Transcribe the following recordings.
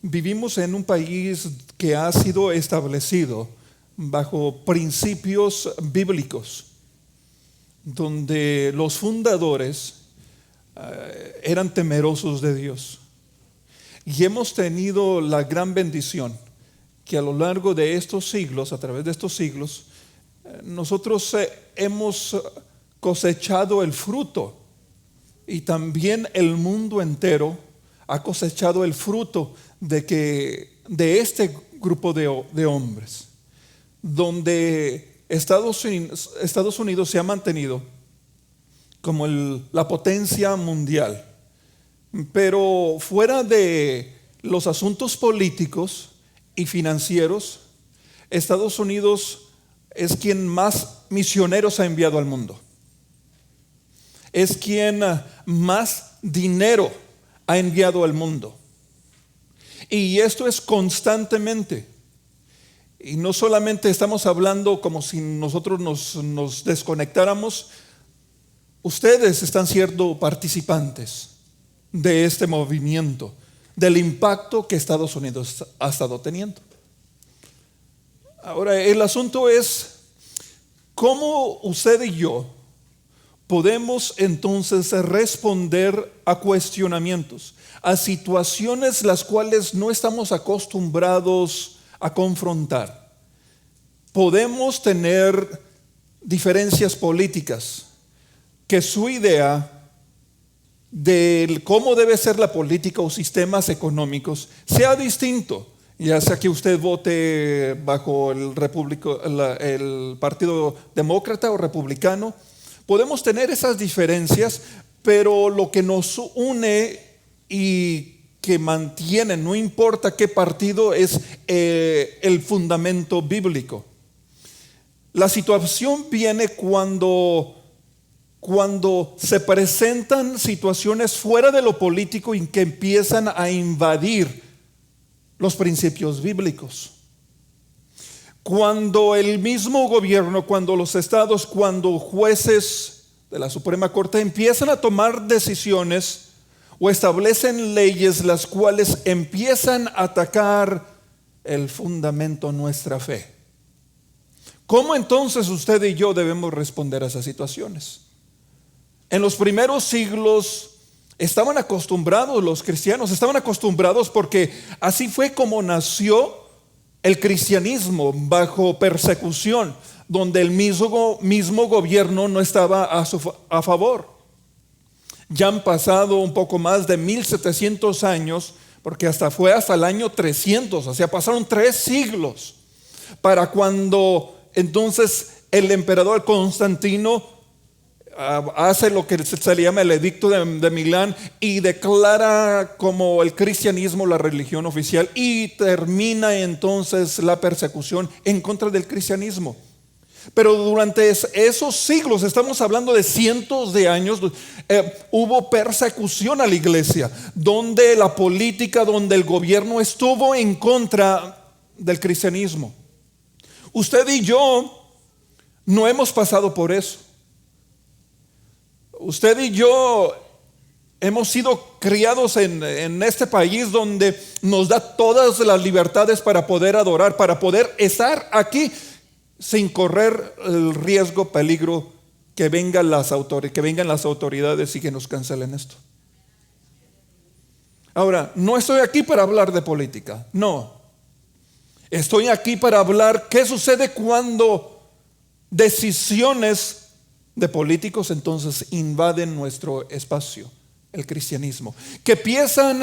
vivimos en un país que ha sido establecido bajo principios bíblicos, donde los fundadores eran temerosos de Dios. Y hemos tenido la gran bendición que a lo largo de estos siglos, a través de estos siglos, nosotros hemos cosechado el fruto, y también el mundo entero ha cosechado el fruto de este grupo de hombres, donde Estados Unidos se ha mantenido como la potencia mundial. Pero fuera de los asuntos políticos y financieros, Estados Unidos es quien más misioneros ha enviado al mundo. Es quien más dinero ha enviado al mundo. Y esto es constantemente. Y no solamente estamos hablando como si nosotros nos desconectáramos. Ustedes están siendo participantes de este movimiento, del impacto que Estados Unidos ha estado teniendo. Ahora, el asunto es cómo usted y yo podemos entonces responder a cuestionamientos, a situaciones las cuales no estamos acostumbrados a confrontar. Podemos tener diferencias políticas, que su idea de cómo debe ser la política o sistemas económicos sea distinto, ya sea que usted vote bajo el Partido Demócrata o Republicano. Podemos tener esas diferencias, pero lo que nos une y que mantiene, no importa qué partido, es el fundamento bíblico. La situación viene cuando se presentan situaciones fuera de lo político y que empiezan a invadir los principios bíblicos. Cuando el mismo gobierno, cuando los estados, cuando jueces de la Suprema Corte empiezan a tomar decisiones o establecen leyes las cuales empiezan a atacar el fundamento de nuestra fe. ¿Cómo entonces usted y yo debemos responder a esas situaciones? En los primeros siglos estaban acostumbrados, los cristianos estaban acostumbrados, porque así fue como nació el cristianismo, bajo persecución, donde el mismo gobierno no estaba a favor. Ya han pasado un poco más de 1700 años, porque fue hasta el año 300, o sea, pasaron 3 siglos, para cuando entonces el emperador Constantino hace lo que se le llama el edicto de Milán y declara como el cristianismo la religión oficial, y termina entonces la persecución en contra del cristianismo. Pero durante esos siglos, estamos hablando de cientos de años, hubo persecución a la iglesia, donde la política, donde el gobierno estuvo en contra del cristianismo. Usted y yo no hemos pasado por eso. Usted y yo hemos sido criados en este país donde nos da todas las libertades para poder adorar, para poder estar aquí sin correr el riesgo, peligro que vengan las autoridades y que nos cancelen esto. Ahora, no estoy aquí para hablar de política, no. Estoy aquí para hablar qué sucede cuando decisiones de políticos entonces invaden nuestro espacio, el cristianismo, que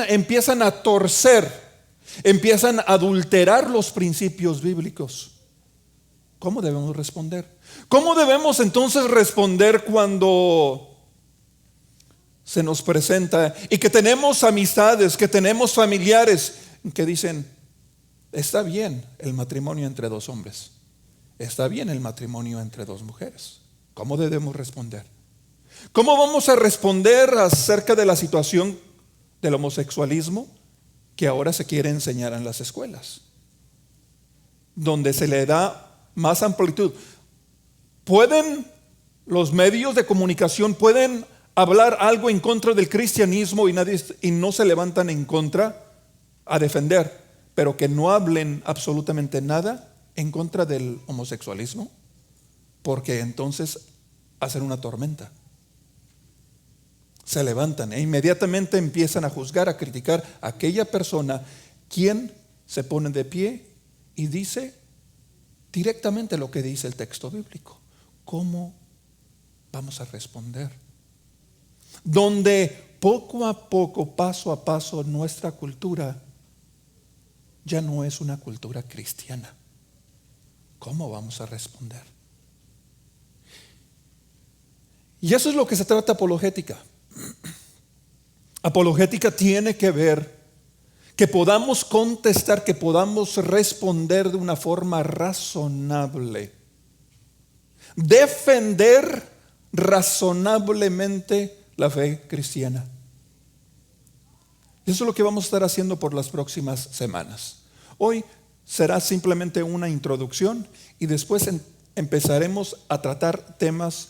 empiezan a torcer, empiezan a adulterar los principios bíblicos. ¿Cómo debemos responder? ¿Cómo debemos entonces responder cuando se nos presenta y que tenemos amistades, que tenemos familiares que dicen: está bien el matrimonio entre 2 hombres, está bien el matrimonio entre 2 mujeres? ¿Cómo debemos responder? ¿Cómo vamos a responder acerca de la situación del homosexualismo que ahora se quiere enseñar en las escuelas, donde se le da más amplitud? ¿Pueden los medios de comunicación hablar algo en contra del cristianismo y no se levantan en contra a defender, pero que no hablen absolutamente nada en contra del homosexualismo, porque entonces hacen una tormenta. Se levantan e inmediatamente empiezan a juzgar, a criticar a aquella persona quien se pone de pie y dice directamente lo que dice el texto bíblico. ¿Cómo vamos a responder? Donde poco a poco, paso a paso, nuestra cultura ya no es una cultura cristiana. ¿Cómo vamos a responder? Y eso es lo que se trata apologética. Apologética tiene que ver que podamos contestar, que podamos responder de una forma razonable, defender razonablemente la fe cristiana. Eso es lo que vamos a estar haciendo por las próximas semanas. Hoy será simplemente una introducción y después empezaremos a tratar temas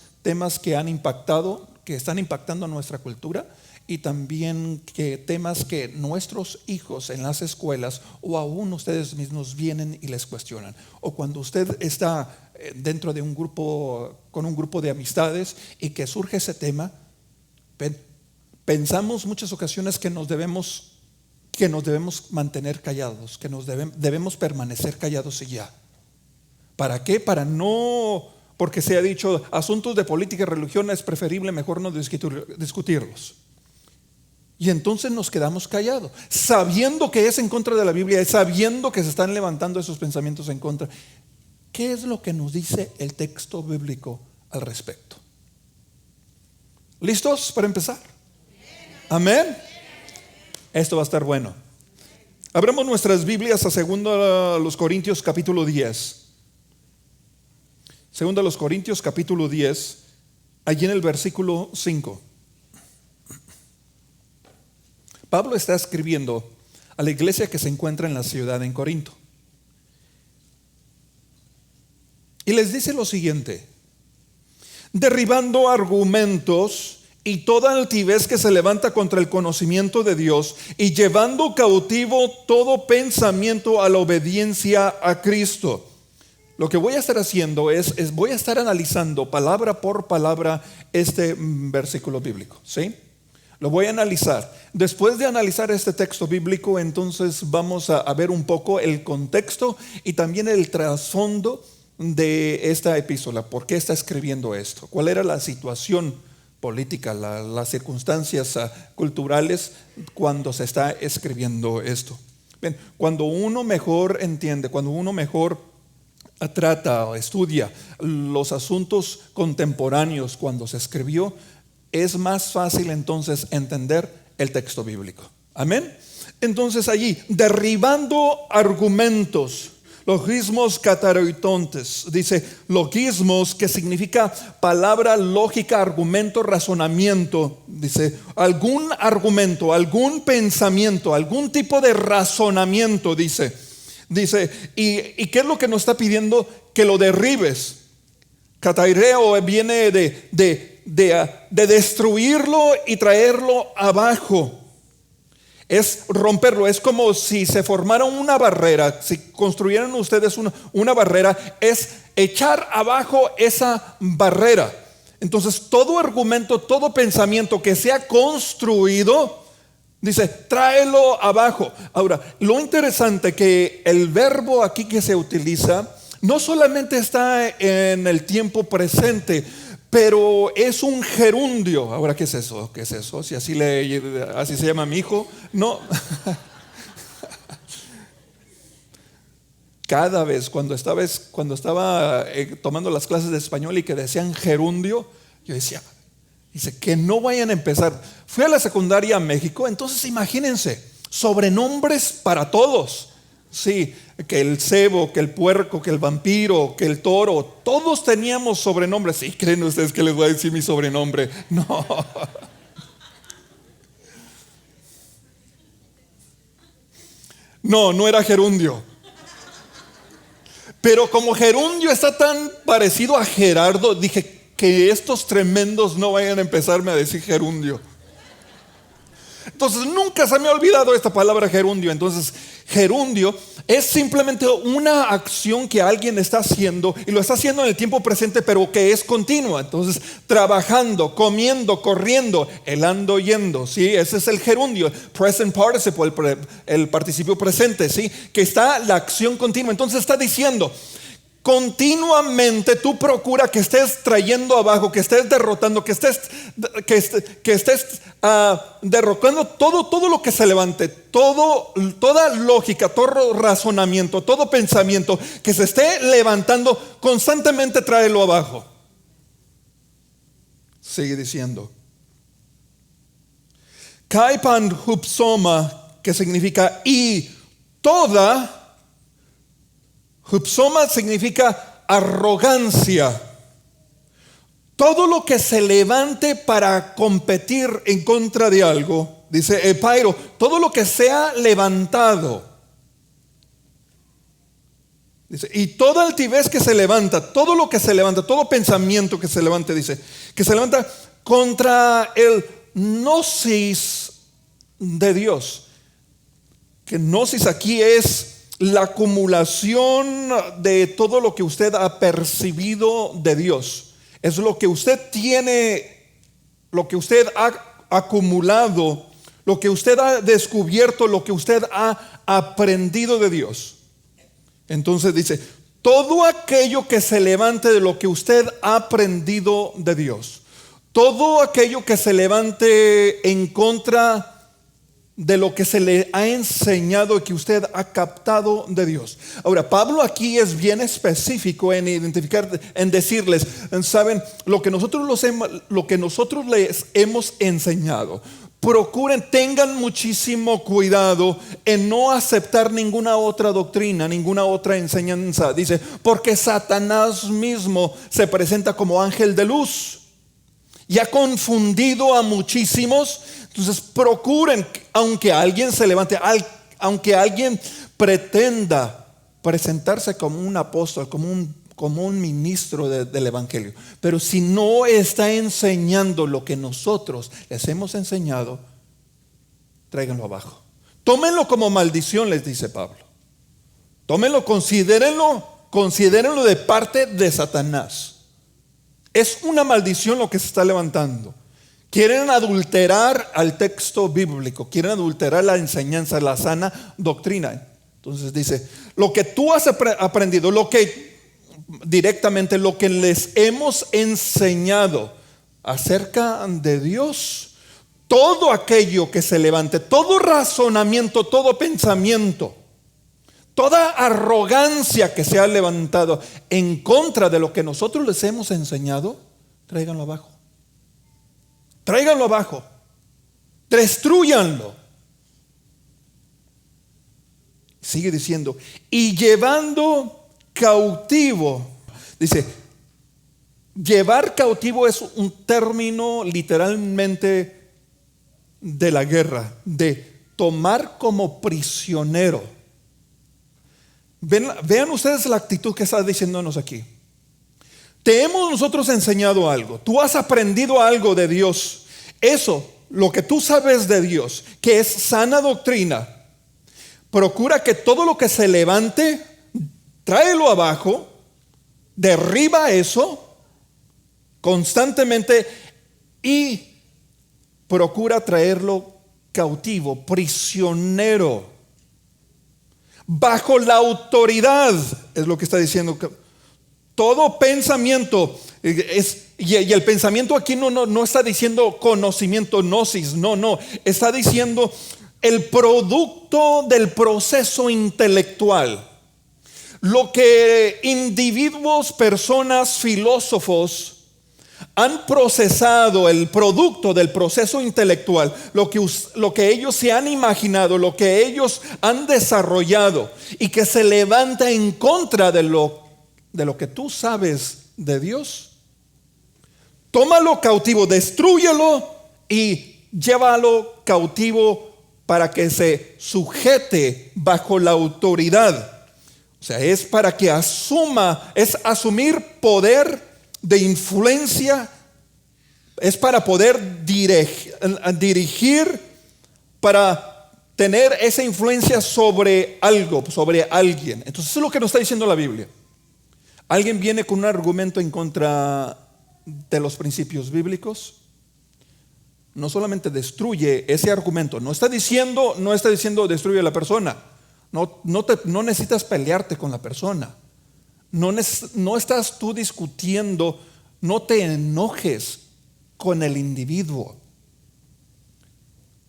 que han impactado, que están impactando nuestra cultura, y también temas que nuestros hijos en las escuelas o aún ustedes mismos vienen y les cuestionan. O cuando usted está dentro de un grupo, con un grupo de amistades y que surge ese tema, pensamos muchas ocasiones que nos debemos mantener callados, que debemos permanecer callados y ya. ¿Para qué? Porque se ha dicho asuntos de política y religión es preferible mejor no discutirlos. Y entonces nos quedamos callados, sabiendo que es en contra de la Biblia, sabiendo que se están levantando esos pensamientos en contra. ¿Qué es lo que nos dice el texto bíblico al respecto? ¿Listos para empezar? Amén. Esto va a estar bueno. Abramos nuestras Biblias a 2 Corintios capítulo 10. 2 Corintios capítulo 10, allí en el versículo 5. Pablo está escribiendo a la iglesia que se encuentra en la ciudad en Corinto. Y les dice lo siguiente: derribando argumentos y toda altivez que se levanta contra el conocimiento de Dios, y llevando cautivo todo pensamiento a la obediencia a Cristo. Lo que voy a estar haciendo es voy a estar analizando palabra por palabra este versículo bíblico, ¿sí? Lo voy a analizar. Después de analizar este texto bíblico, entonces vamos a ver un poco el contexto y también el trasfondo de esta epístola. ¿Por qué está escribiendo esto? ¿Cuál era la situación política, las circunstancias culturales cuando se está escribiendo esto? Bien, cuando uno mejor entiende, cuando uno mejor trata o estudia los asuntos contemporáneos cuando se escribió, es más fácil entonces entender el texto bíblico. Amén. Entonces allí, derribando argumentos, logismos kataroitontes, dice logismos, que significa palabra, lógica, argumento, razonamiento. Dice algún argumento, algún pensamiento, algún tipo de razonamiento, dice, ¿y qué es lo que nos está pidiendo? Que lo derribes. Kataireo viene de destruirlo y traerlo abajo. Es romperlo. Es como si se formara una barrera. Si construyeran ustedes una barrera, es echar abajo esa barrera. Entonces todo argumento, todo pensamiento que sea construido, dice, tráelo abajo. Ahora, lo interesante que el verbo aquí que se utiliza no solamente está en el tiempo presente, pero es un gerundio. Ahora, ¿qué es eso? ¿Qué es eso? Si así se llama mi hijo. No. Cada vez cuando estaba tomando las clases de español y que decían gerundio, yo decía, dice, que no vayan a empezar. Fui a la secundaria a México, entonces imagínense, sobrenombres para todos. Sí, que el cebo, que el puerco, que el vampiro, que el toro, todos teníamos sobrenombres. ¿Sí creen ustedes que les voy a decir mi sobrenombre? No. No era gerundio. Pero como gerundio está tan parecido a Gerardo, dije que estos tremendos no vayan a empezarme a decir gerundio. Entonces nunca se me ha olvidado esta palabra gerundio. Entonces gerundio es simplemente una acción que alguien está haciendo y lo está haciendo en el tiempo presente, pero que es continua. Entonces trabajando, comiendo, corriendo, helando, yendo, ¿sí? Ese es el gerundio, present participle, el participio presente, ¿sí? Que está la acción continua. Entonces está diciendo: continuamente tú procura que estés trayendo abajo, que estés derrotando, que estés derrocando todo lo que se levante, toda lógica, todo razonamiento, todo pensamiento que se esté levantando, constantemente tráelo abajo. Sigue diciendo: Kaipan hupsoma, que significa y toda. Hupsoma significa arrogancia. Todo lo que se levante para competir en contra de algo, dice Epairo, todo lo que sea levantado. Dice, y toda altivez que se levanta, todo lo que se levanta, todo pensamiento que se levante, dice, que se levanta contra el gnosis de Dios. Que gnosis aquí es la acumulación de todo lo que usted ha percibido de Dios. Es lo que usted tiene, lo que usted ha acumulado, lo que usted ha descubierto, lo que usted ha aprendido de Dios. Entonces dice, todo aquello que se levante de lo que usted ha aprendido de Dios, todo aquello que se levante en contra de lo que se le ha enseñado y que usted ha captado de Dios. Ahora, Pablo aquí es bien específico en identificar, en decirles, saben, lo que nosotros les hemos enseñado. Procuren, tengan muchísimo cuidado en no aceptar ninguna otra doctrina, ninguna otra enseñanza. Dice, porque Satanás mismo se presenta como ángel de luz y ha confundido a muchísimos. Entonces procuren, aunque alguien se levante, aunque alguien pretenda presentarse como un apóstol, como un ministro del evangelio, pero si no está enseñando lo que nosotros les hemos enseñado, tráiganlo abajo. Tómenlo como maldición, les dice Pablo. Tómenlo, considérenlo de parte de Satanás. Es una maldición lo que se está levantando. Quieren adulterar al texto bíblico, quieren adulterar la enseñanza, la sana doctrina. Entonces dice, lo que tú has aprendido, lo que les hemos enseñado acerca de Dios, todo aquello que se levante, todo razonamiento, todo pensamiento, toda arrogancia que se ha levantado en contra de lo que nosotros les hemos enseñado, tráiganlo abajo. Tráiganlo abajo, destrúyanlo. Sigue diciendo, y llevando cautivo. Dice, llevar cautivo es un término literalmente de la guerra, de tomar como prisionero. Vean ustedes la actitud que está diciéndonos aquí. Te hemos nosotros enseñado algo, tú has aprendido algo de Dios. Eso, lo que tú sabes de Dios, que es sana doctrina, procura que todo lo que se levante, tráelo abajo, derriba eso constantemente y procura traerlo cautivo, prisionero, bajo la autoridad, es lo que está diciendo. Todo pensamiento y el pensamiento aquí no está diciendo conocimiento, gnosis, no, está diciendo el producto del proceso intelectual. Lo que individuos, personas, filósofos han procesado, el producto del proceso intelectual, lo que ellos se han imaginado, lo que ellos han desarrollado y que se levanta en contra de lo que tú sabes de Dios, tómalo cautivo, destrúyelo y llévalo cautivo para que se sujete bajo la autoridad. O sea, es para que es asumir poder de influencia, es para poder dirigir para tener esa influencia sobre algo, sobre alguien. Entonces eso es lo que nos está diciendo la Biblia. Alguien viene con un argumento en contra de los principios bíblicos, no solamente destruye ese argumento, no está diciendo destruye a la persona. No necesitas pelearte con la persona. No estás tú discutiendo, no te enojes con el individuo.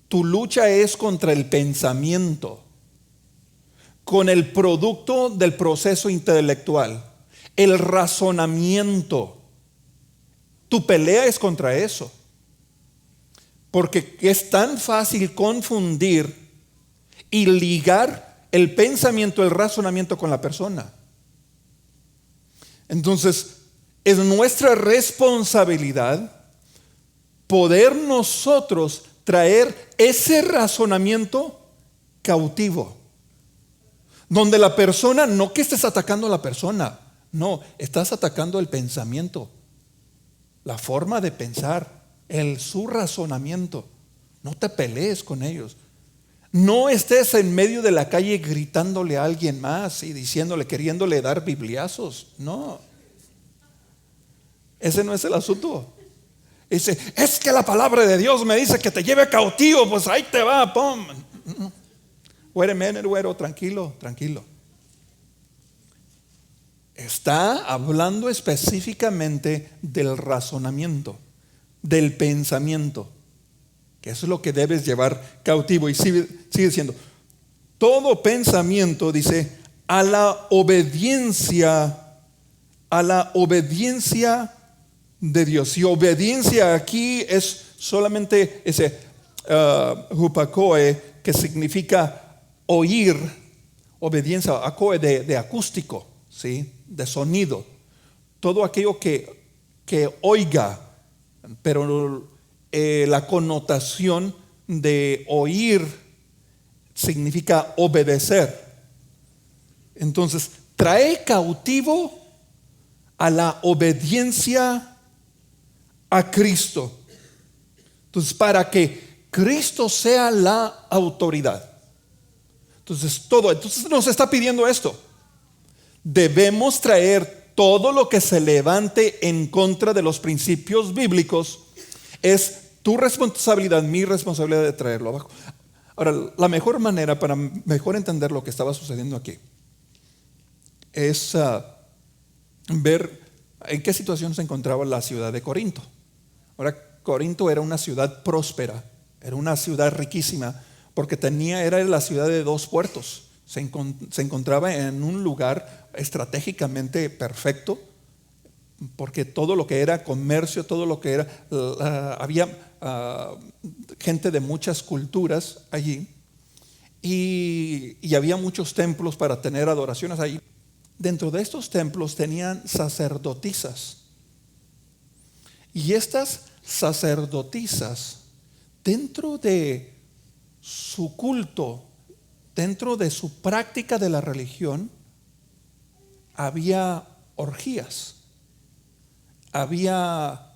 Tu lucha es contra el pensamiento, con el producto del proceso intelectual, el razonamiento. Tu pelea es contra eso. Porque es tan fácil confundir y ligar el pensamiento, el razonamiento con la persona. Entonces, es nuestra responsabilidad poder nosotros traer ese razonamiento cautivo. Donde la persona, no que estés atacando a la persona, no, estás atacando el pensamiento, la forma de pensar, su razonamiento. No te pelees con ellos. No estés en medio de la calle gritándole a alguien más y queriéndole dar bibliazos. No. Ese no es el asunto. Dice, es que la palabra de Dios me dice que te lleve cautivo, pues ahí te va, pum. Wait a minute, güero, tranquilo. Está hablando específicamente del razonamiento, del pensamiento, que eso es lo que debes llevar cautivo. Y sigue diciendo, todo pensamiento, dice, a la obediencia de Dios. Y obediencia aquí es solamente ese hupakoe, que significa oír. Obediencia, akoe de acústico, ¿sí? De sonido. Todo aquello que oiga, pero la connotación de oír significa obedecer. Entonces, trae cautivo a la obediencia a Cristo. Entonces, para que Cristo sea la autoridad. Entonces nos está pidiendo esto. Debemos traer todo lo que se levante en contra de los principios bíblicos. Es tu responsabilidad, mi responsabilidad de traerlo abajo. Ahora, la mejor manera para mejor entender lo que estaba sucediendo aquí es ver en qué situación se encontraba la ciudad de Corinto. Ahora, Corinto era una ciudad próspera, era una ciudad riquísima, porque era la ciudad de dos puertos. Se encontraba en un lugar estratégicamente perfecto, porque todo lo que era comercio, todo lo que era, había gente de muchas culturas allí, y había muchos templos para tener adoraciones allí. Dentro de estos templos tenían sacerdotisas, y estas sacerdotisas, dentro de su culto, dentro de su práctica de la religión, había orgías, había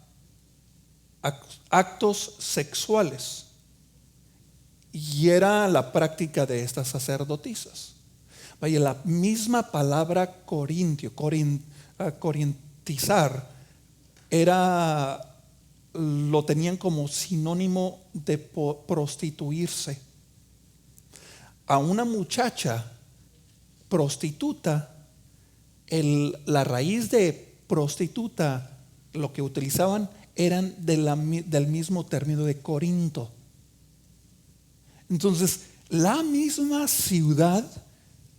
actos sexuales, y era la práctica de estas sacerdotisas. Vaya, la misma palabra corintizar lo tenían como sinónimo de prostituirse. A una muchacha prostituta, la raíz de prostituta, lo que utilizaban eran del mismo término de Corinto. Entonces, la misma ciudad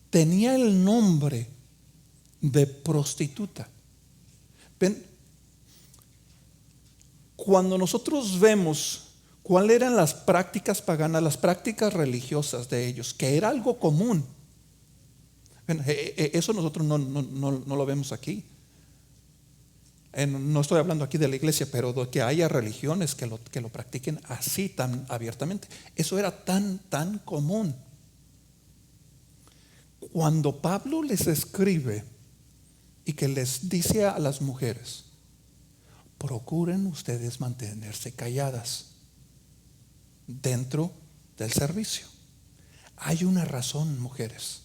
tenía el nombre de prostituta. ¿Ven? Cuando nosotros vemos cuáles eran las prácticas paganas, las prácticas religiosas de ellos, que era algo común, eso nosotros no lo vemos aquí. No estoy hablando aquí de la iglesia, pero de que haya religiones que lo practiquen así tan abiertamente. Eso era tan común. Cuando Pablo les escribe y que les dice a las mujeres, procuren ustedes mantenerse calladas dentro del servicio. Hay una razón, mujeres.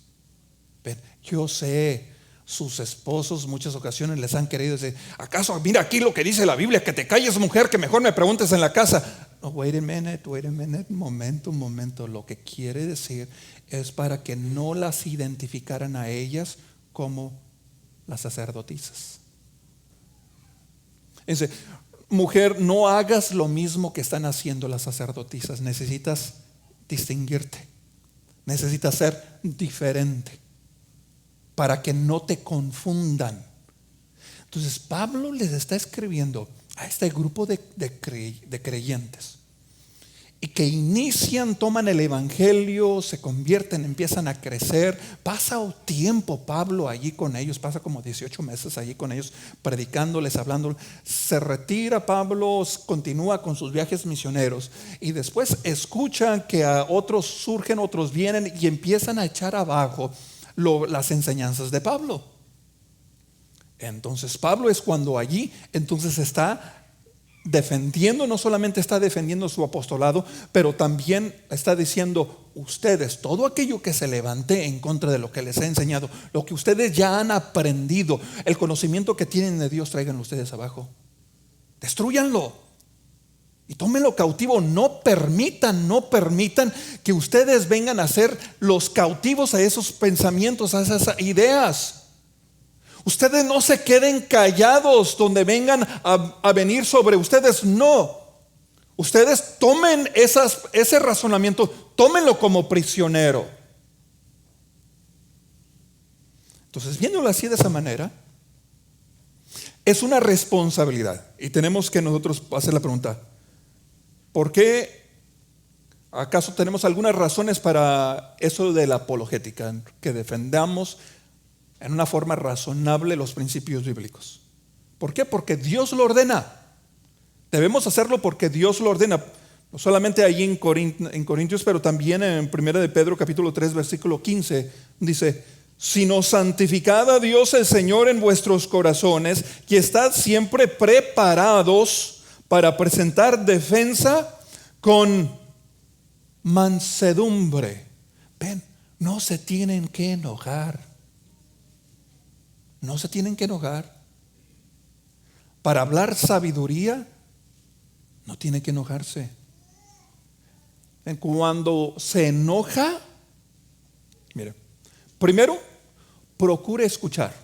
Ven, yo sé, sus esposos muchas ocasiones les han querido decir: ¿acaso mira aquí lo que dice la Biblia, que te calles, mujer, que mejor me preguntes en la casa? No, wait a minute, un momento. Lo que quiere decir es para que no las identificaran a ellas como las sacerdotisas. Dice: mujer, no hagas lo mismo que están haciendo las sacerdotisas. Necesitas distinguirte, necesitas ser diferente para que no te confundan. Entonces Pablo les está escribiendo a este grupo de creyentes, y que inician, toman el evangelio, se convierten, empiezan a crecer. Pasa un tiempo Pablo allí con ellos, pasa como 18 meses allí con ellos, predicándoles, hablando. Se retira Pablo, continúa con sus viajes misioneros, y después escuchan que a otros surgen, otros vienen y empiezan a echar abajo las enseñanzas de Pablo. Entonces Pablo es cuando allí entonces está defendiendo, no solamente está defendiendo su apostolado, pero también está diciendo: ustedes, todo aquello que se levante en contra de lo que les he enseñado, lo que ustedes ya han aprendido, el conocimiento que tienen de Dios, tráiganlo ustedes abajo, destrúyanlo y tómenlo cautivo. No permitan que ustedes vengan a ser los cautivos a esos pensamientos, a esas ideas. Ustedes no se queden callados donde vengan a venir sobre ustedes. No, ustedes tomen ese razonamiento, tómenlo como prisionero. Entonces, viéndolo así de esa manera, es una responsabilidad, y tenemos que nosotros hacer la pregunta: ¿por qué? ¿Acaso tenemos algunas razones para eso de la apologética? Que defendamos en una forma razonable los principios bíblicos. ¿Por qué? Porque Dios lo ordena. Debemos hacerlo porque Dios lo ordena. No solamente allí en Corintios, pero también en 1 de Pedro capítulo 3 versículo 15 dice: sino santificad a Dios el Señor en vuestros corazones, y estad siempre preparados para presentar defensa con mansedumbre. Ven, no se tienen que enojar. No se tienen que enojar. Para hablar sabiduría, no tienen que enojarse. Cuando se enoja, mire, primero, procure escuchar.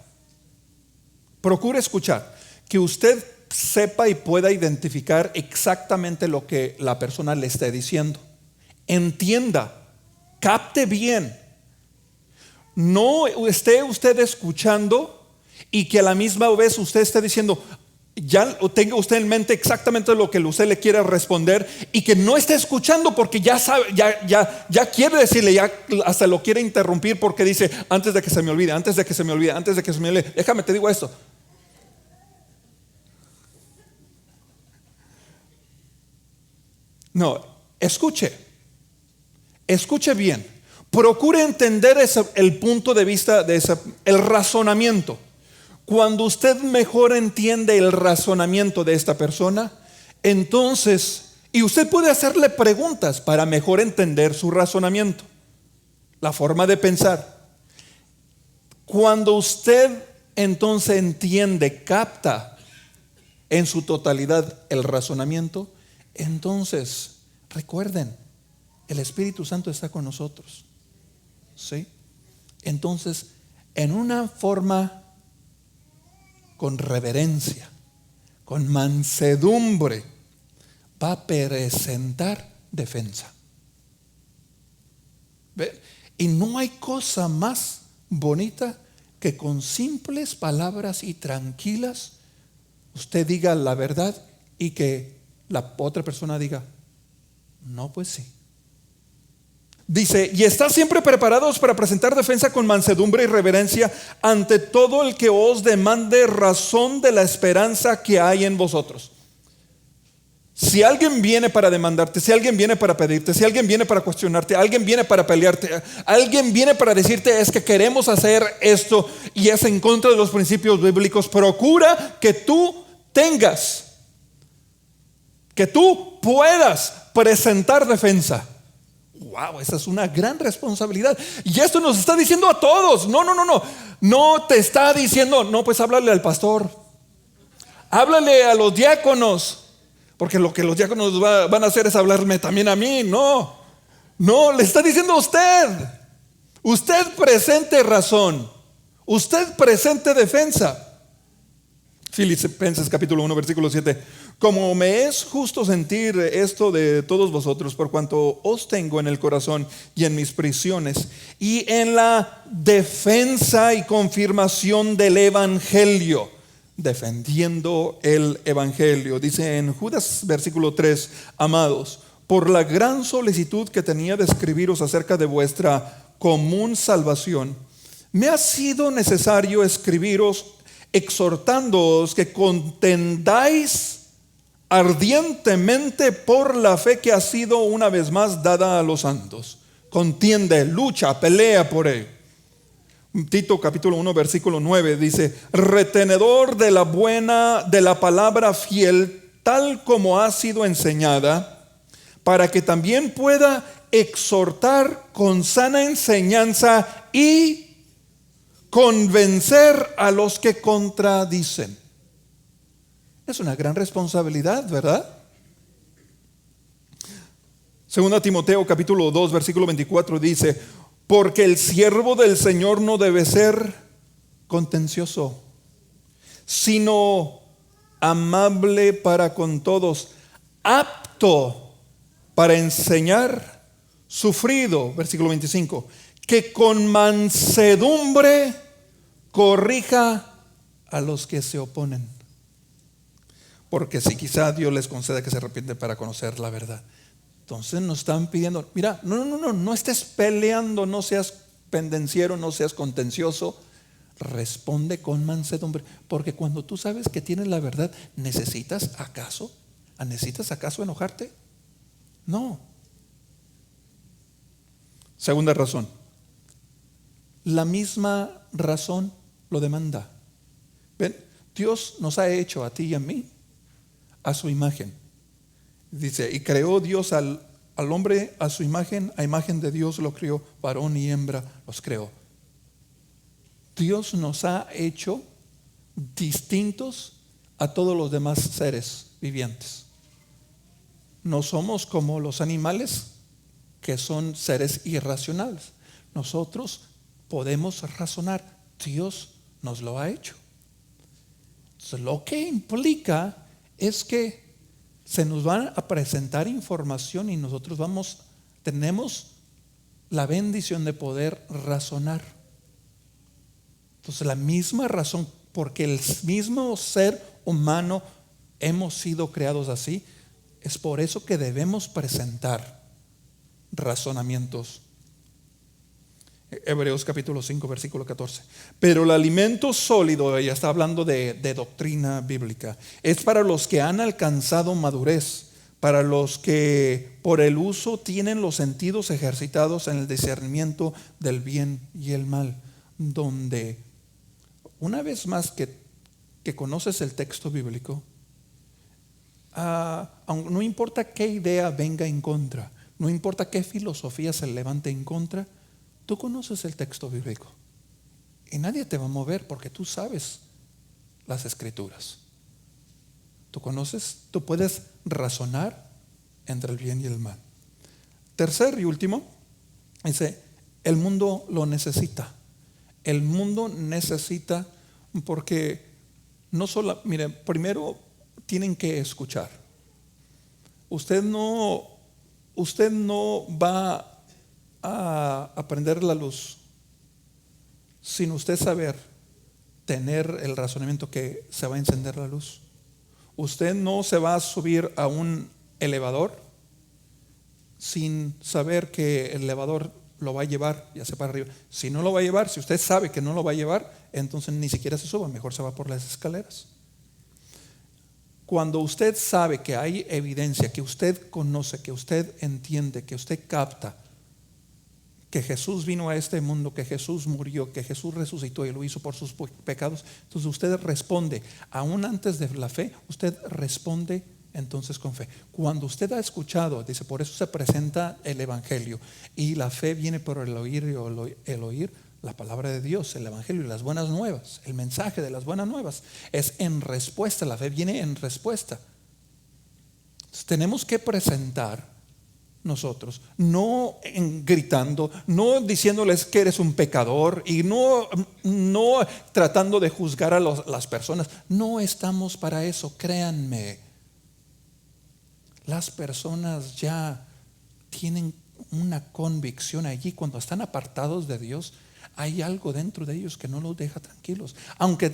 Procure escuchar. Que usted sepa y pueda identificar exactamente lo que la persona le esté diciendo. Entienda, capte bien. No esté usted escuchando y que a la misma vez usted esté diciendo, ya tenga usted en mente exactamente lo que usted le quiere responder, y que no esté escuchando porque ya sabe, ya quiere decirle, ya hasta lo quiere interrumpir porque dice: antes de que se me olvide, déjame te digo esto. No, escuche bien. Procure entender el punto de vista de el razonamiento. Cuando usted mejor entiende el razonamiento de esta persona, entonces, y usted puede hacerle preguntas para mejor entender su razonamiento, la forma de pensar. Cuando usted entonces entiende, capta en su totalidad el razonamiento, entonces recuerden, el Espíritu Santo está con nosotros. ¿Sí? Entonces, en una forma con reverencia, con mansedumbre, va a presentar defensa. ¿Ve? Y no hay cosa más bonita que con simples palabras y tranquilas usted diga la verdad y que la otra persona diga: no, pues sí. Dice: y estad siempre preparados para presentar defensa con mansedumbre y reverencia ante todo el que os demande razón de la esperanza que hay en vosotros. Si alguien viene para demandarte, si alguien viene para pedirte, si alguien viene para cuestionarte, alguien viene para pelearte, alguien viene para decirte: es que queremos hacer esto y es en contra de los principios bíblicos, procura que tú tengas, que tú puedas presentar defensa. wow, esa es una gran responsabilidad. Y esto nos está diciendo a todos. No te está diciendo, no, pues háblale al pastor, háblale a los diáconos, porque lo que los diáconos van a hacer es hablarme también a mí. No, le está diciendo a usted. Usted presente razón, usted presente defensa. Filipenses capítulo 1 versículo 7. Como me es justo sentir esto de todos vosotros, por cuanto os tengo en el corazón y en mis prisiones, y en la defensa y confirmación del evangelio, defendiendo el evangelio. Dice en Judas versículo 3, amados, por la gran solicitud que tenía de escribiros acerca de vuestra común salvación, me ha sido necesario escribiros exhortándoos que contendáis ardientemente por la fe que ha sido una vez más dada a los santos. Contiende, lucha, pelea por él. Tito capítulo 1 versículo 9 dice: retenedor de la palabra fiel, tal como ha sido enseñada, para que también pueda exhortar con sana enseñanza y convencer a los que contradicen. Es una gran responsabilidad, ¿verdad? Segunda Timoteo capítulo 2 versículo 24 dice: porque el siervo del Señor no debe ser contencioso, sino amable para con todos, apto para enseñar, sufrido, versículo 25, que con mansedumbre corrija a los que se oponen. Porque si quizá Dios les conceda que se arrepienten para conocer la verdad. Entonces nos están pidiendo, mira, no estés peleando, no seas pendenciero, no seas contencioso. Responde con mansedumbre. Porque cuando tú sabes que tienes la verdad, ¿necesitas acaso enojarte? No. Segunda razón. La misma razón lo demanda. ¿Ven? Dios nos ha hecho a ti y a mí a su imagen. Dice, y creó Dios al hombre a su imagen, a imagen de Dios lo creó, varón y hembra los creó. Dios nos ha hecho distintos a todos los demás seres vivientes. No somos como los animales, que son seres irracionales. Nosotros podemos razonar. Dios nos lo ha hecho. Entonces, lo que implica es que se nos van a presentar información y nosotros tenemos la bendición de poder razonar. Entonces, la misma razón, porque el mismo ser humano hemos sido creados así, es por eso que debemos presentar razonamientos. Hebreos capítulo 5 versículo 14. Pero el alimento sólido, ella está hablando de doctrina bíblica, es para los que han alcanzado madurez, para los que por el uso tienen los sentidos ejercitados en el discernimiento del bien y el mal, donde una vez más que conoces el texto bíblico, no importa qué idea venga en contra, no importa qué filosofía se levante en contra, tú conoces el texto bíblico y nadie te va a mover porque tú sabes las escrituras. Tú conoces, tú puedes razonar entre el bien y el mal. Tercer y último, dice, el mundo lo necesita. El mundo necesita porque no solo, mire, primero tienen que escuchar. Usted no va a aprender la luz sin usted saber tener el razonamiento que se va a encender la luz. Usted no se va a subir a un elevador sin saber que el elevador lo va a llevar ya sea para arriba. Si no lo va a llevar, si usted sabe que no lo va a llevar, entonces ni siquiera se suba, mejor se va por las escaleras. Cuando usted sabe que hay evidencia, que usted conoce, que usted entiende, que usted capta que Jesús vino a este mundo, que Jesús murió, que Jesús resucitó y lo hizo por sus pecados, entonces usted responde, aún antes de la fe, usted responde entonces con fe. Cuando usted ha escuchado, dice, por eso se presenta el Evangelio. Y la fe viene por el oír y el oír la palabra de Dios, el Evangelio y las buenas nuevas. El mensaje de las buenas nuevas es en respuesta. La fe viene en respuesta. Entonces, tenemos que presentar nosotros, no gritando, no diciéndoles que eres un pecador y no tratando de juzgar a las personas. No estamos para eso, créanme. Las personas ya tienen una convicción allí. Cuando están apartados de Dios, hay algo dentro de ellos que no los deja tranquilos. Aunque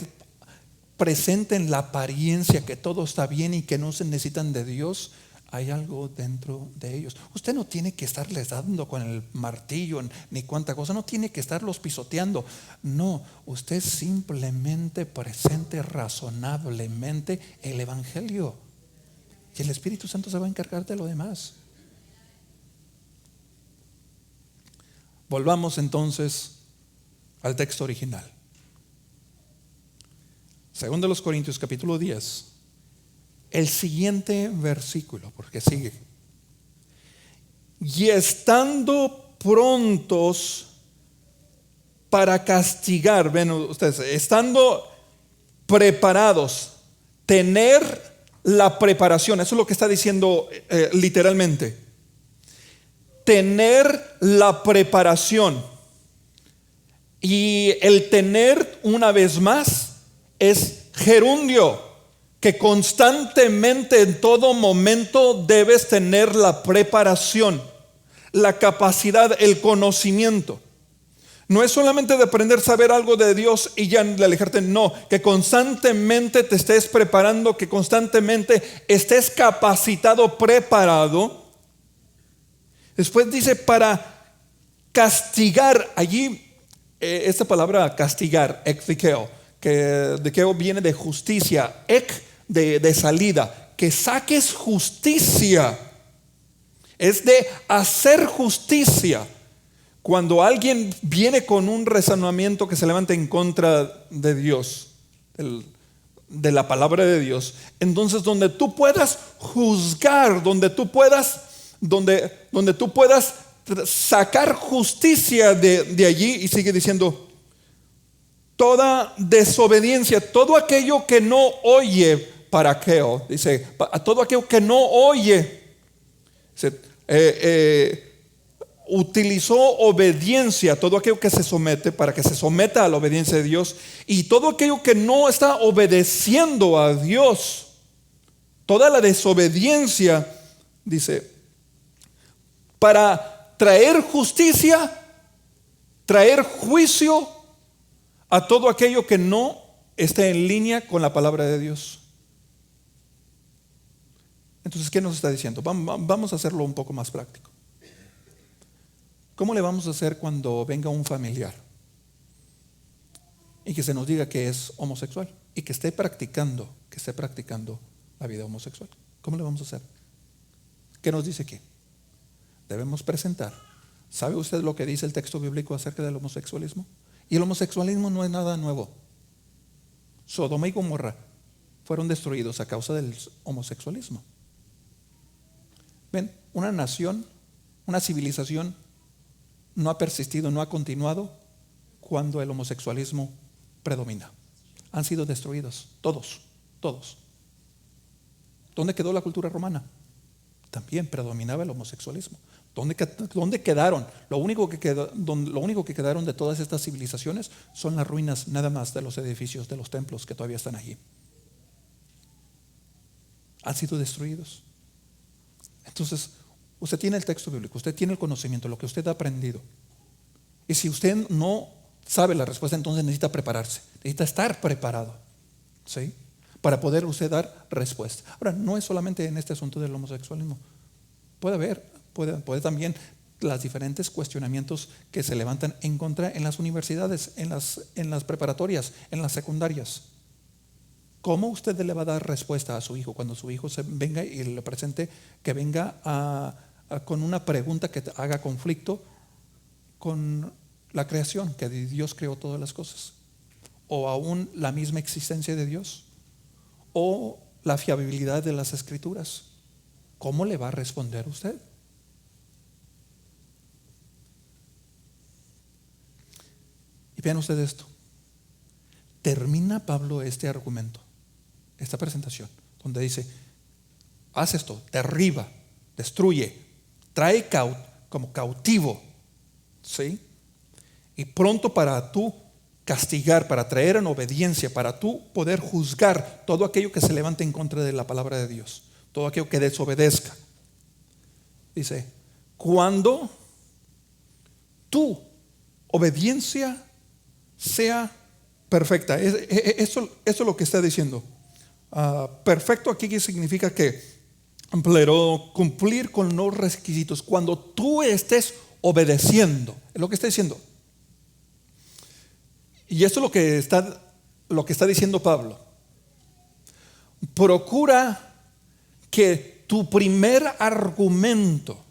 presenten la apariencia que todo está bien y que no se necesitan de Dios, hay algo dentro de ellos. Usted no tiene que estarles dando con el martillo ni cuánta cosa, no tiene que estarlos pisoteando. No, usted simplemente presente razonablemente el Evangelio y el Espíritu Santo se va a encargar de lo demás. Volvamos entonces al texto original. Segundo de los Corintios capítulo 10. El siguiente versículo, porque sigue. Y estando prontos para castigar, ven ustedes, estando preparados, tener la preparación, eso es lo que está diciendo literalmente. Tener la preparación. Y el tener, una vez más, es gerundio. Que constantemente, en todo momento, debes tener la preparación, la capacidad, el conocimiento. No es solamente de aprender, saber algo de Dios y ya alejarte. No, que constantemente te estés preparando, que constantemente estés capacitado, preparado. Después dice para castigar. Allí esta palabra castigar, ekdikeo, que dikeo viene de justicia, ek de salida, que saques justicia, es de hacer justicia. Cuando alguien viene con un razonamiento que se levanta en contra de Dios, de la palabra de Dios, entonces donde tú puedas juzgar, donde tú puedas sacar justicia de allí, y sigue diciendo, toda desobediencia, todo aquello que no oye, paraqueo, dice, a todo aquello que no oye, utilizó obediencia, todo aquello que se somete, para que se someta a la obediencia de Dios, y todo aquello que no está obedeciendo a Dios, toda la desobediencia, dice, para traer justicia, traer juicio a todo aquello que no esté en línea con la palabra de Dios. Entonces, ¿qué nos está diciendo? Vamos a hacerlo un poco más práctico. ¿Cómo le vamos a hacer cuando venga un familiar y que se nos diga que es homosexual y que esté practicando la vida homosexual? ¿Cómo le vamos a hacer? ¿Qué nos dice aquí? Debemos presentar. ¿Sabe usted lo que dice el texto bíblico acerca del homosexualismo? Y el homosexualismo no es nada nuevo. Sodoma y Gomorra fueron destruidos a causa del homosexualismo. Ven, una nación, una civilización no ha persistido, no ha continuado cuando el homosexualismo predomina. Han sido destruidos, todos. ¿Dónde quedó la cultura romana? También predominaba el homosexualismo. ¿Dónde quedaron? Lo único que quedaron de todas estas civilizaciones son las ruinas nada más de los edificios, de los templos que todavía están allí. Han sido destruidos. Entonces, usted tiene el texto bíblico, usted tiene el conocimiento, lo que usted ha aprendido. Y si usted no sabe la respuesta, entonces necesita prepararse, necesita estar preparado, ¿sí? Para poder usted dar respuesta. Ahora, no es solamente en este asunto del homosexualismo. Puede también los diferentes cuestionamientos que se levantan en contra en las universidades, en las preparatorias, en las secundarias. ¿Cómo usted le va a dar respuesta a su hijo cuando su hijo venga y le presente, que venga con una pregunta que haga conflicto con la creación, que Dios creó todas las cosas, o aún la misma existencia de Dios, o la fiabilidad de las Escrituras. ¿Cómo le va a responder usted? Y vean ustedes esto. Termina Pablo este argumento, esta presentación, donde dice: haz esto, derriba, destruye, trae como cautivo, ¿sí? Y pronto para tú castigar, para traer en obediencia, para tú poder juzgar todo aquello que se levante en contra de la palabra de Dios, todo aquello que desobedezca. Dice: cuando tu obediencia sea perfecta. Eso es lo que está diciendo. Perfecto aquí significa que, pero cumplir con los requisitos. Cuando tú estés obedeciendo, es lo que está diciendo. Y esto es lo que está diciendo Pablo. Procura que tu primer argumento,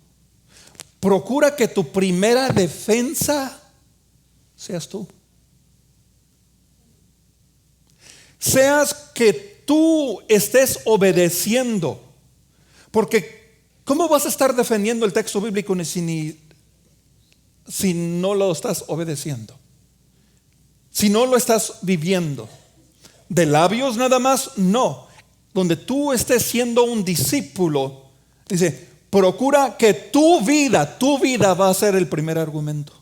procura que tu primera defensa seas tú. Seas que tú estés obedeciendo. Porque ¿cómo vas a estar defendiendo el texto bíblico si no lo estás obedeciendo? Si no lo estás viviendo. ¿De labios nada más? No. Donde tú estés siendo un discípulo, dice: procura que tu vida va a ser el primer argumento.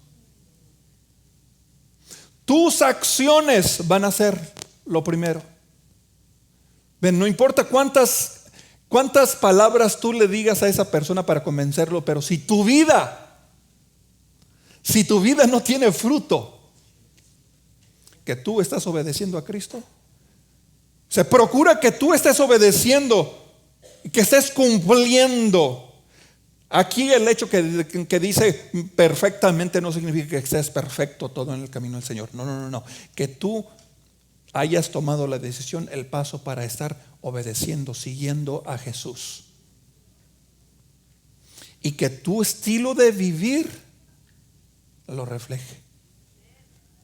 Tus acciones van a ser lo primero. Ven, no importa cuántas palabras tú le digas a esa persona para convencerlo, pero si tu vida no tiene fruto, que tú estás obedeciendo a Cristo, se procura que tú estés obedeciendo, que estés cumpliendo. Aquí el hecho que dice perfectamente no significa que estés perfecto todo en el camino del Señor. No. Que tú hayas tomado la decisión, el paso para estar obedeciendo, siguiendo a Jesús. Y que tu estilo de vivir lo refleje.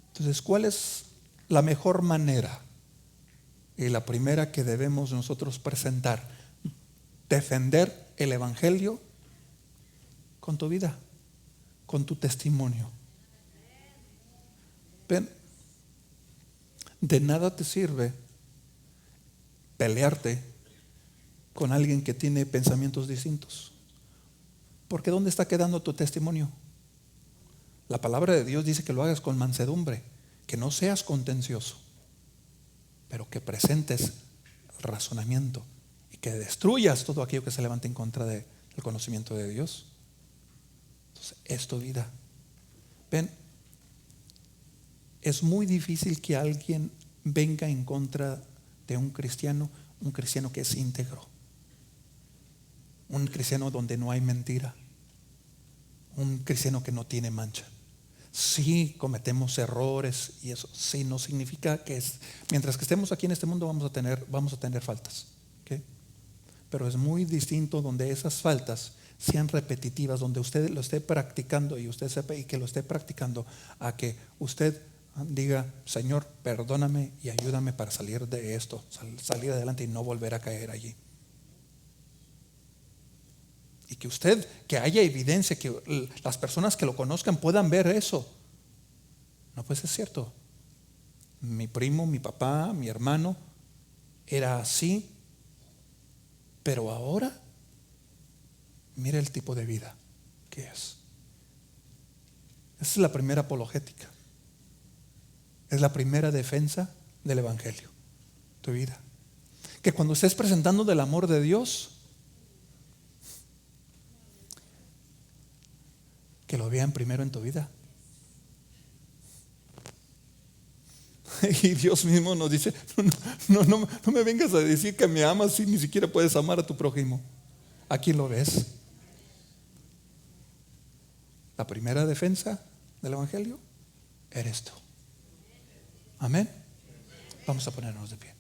Entonces, ¿cuál es la mejor manera? Y la primera que debemos nosotros presentar: defender el Evangelio con tu vida, con tu testimonio. Ven, de nada te sirve pelearte con alguien que tiene pensamientos distintos, porque ¿dónde está quedando tu testimonio? La palabra de Dios dice que lo hagas con mansedumbre, que no seas contencioso, pero que presentes el razonamiento y que destruyas todo aquello que se levante en contra del conocimiento de Dios. Entonces, es tu vida. Ven, es muy difícil que alguien venga en contra de un cristiano que es íntegro, un cristiano donde no hay mentira, un cristiano que no tiene mancha. Sí, cometemos errores y eso sí no significa que mientras que estemos aquí en este mundo vamos a tener faltas, ¿okay? Pero es muy distinto donde esas faltas sean repetitivas, donde usted lo esté practicando y usted sepa y que lo esté practicando, a que usted diga: Señor, perdóname y ayúdame para salir de esto, salir adelante y no volver a caer allí. Y que haya evidencia, que las personas que lo conozcan puedan ver eso. No, pues es cierto. Mi primo, mi papá, mi hermano era así, pero ahora mira el tipo de vida que es. Esa es la primera apologética. Es la primera defensa del Evangelio, tu vida. Que cuando estés presentando del amor de Dios, que lo vean primero en tu vida. Y Dios mismo nos dice: no me vengas a decir que me amas si ni siquiera puedes amar a tu prójimo. Aquí lo ves. La primera defensa del Evangelio eres tú. Amén. Vamos a ponernos de pie.